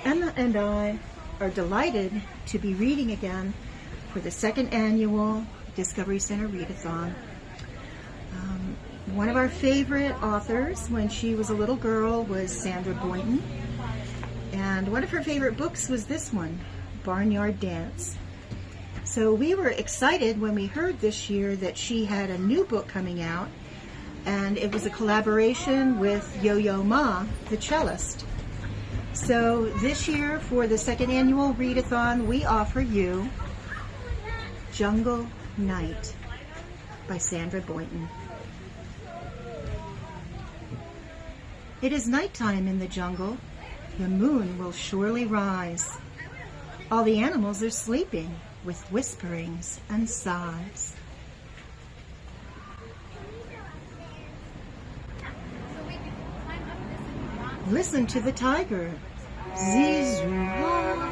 Emma and I are delighted to be reading again for the second annual Discovery Center Read-A-Thon. One of our favorite authors when she was a little girl was Sandra Boynton, and one of her favorite books was this one, Barnyard Dance. So we were excited when we heard this year that she had a new book coming out, and it was a collaboration with Yo-Yo Ma, the cellist. So this year, for the second annual Read-A-Thon, we offer you Jungle Night by Sandra Boynton. It is nighttime in the jungle. The moon will surely rise. All the animals are sleeping with whisperings and sighs. Listen to the tiger. Zee-zoo-ha.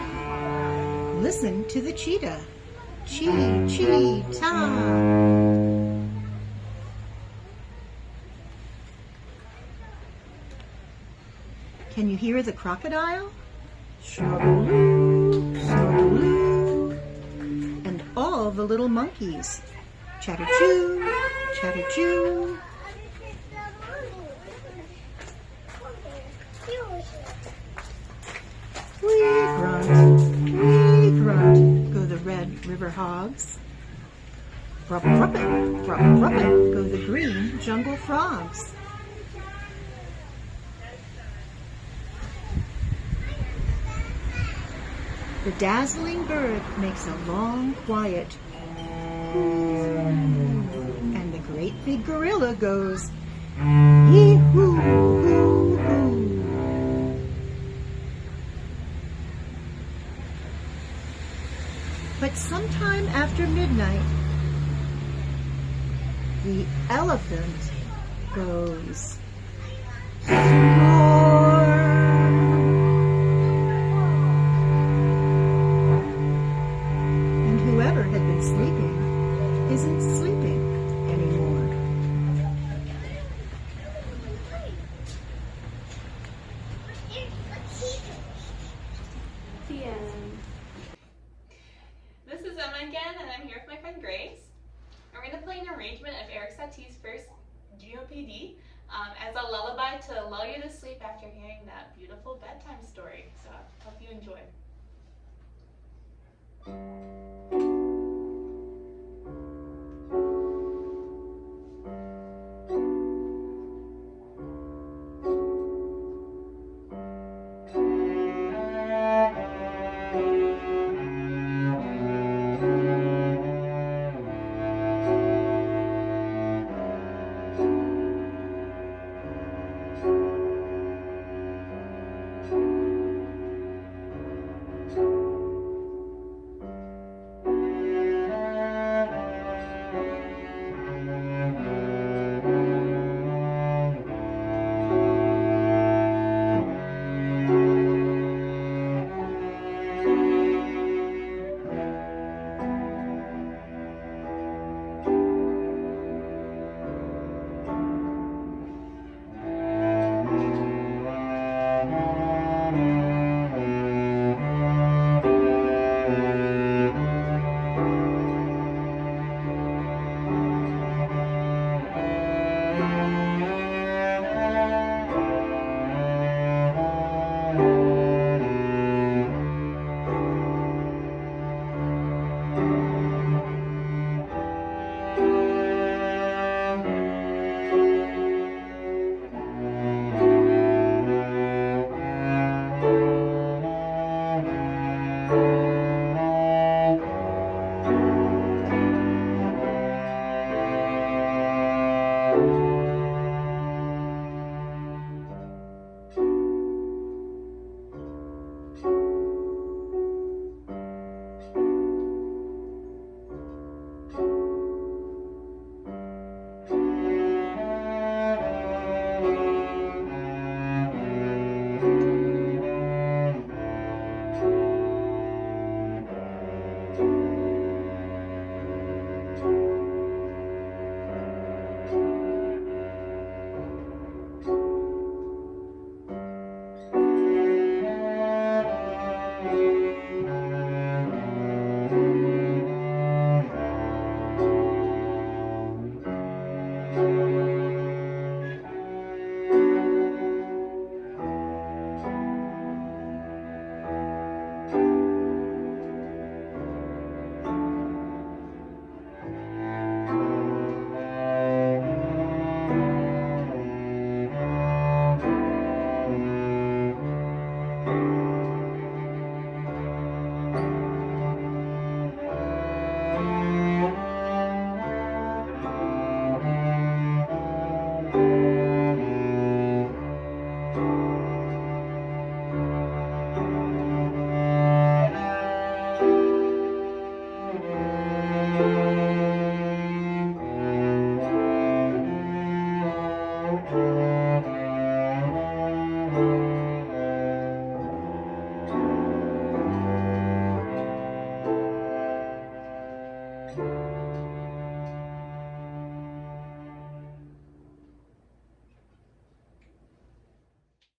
Listen to the cheetah. Chee-chee-ta. Can you hear the crocodile? Snorkeloo, snorkeloo. And all the little monkeys. Chatter-choo, chatter-choo. Wee grunt, go the red river hogs. Rup ruppet, rup ruppet, go the green jungle frogs. The dazzling bird makes a long, quiet hoo, and the great big gorilla goes yee-hoo, hoo, hoo. But sometime after midnight, the elephant goes snore. And whoever had been sleeping isn't sleeping anymore. The end. This is Emma again, and I'm here with my friend Grace. And we're going to play an arrangement of Eric Satie's first GOPD as a lullaby to lull you to sleep after hearing that beautiful bedtime story.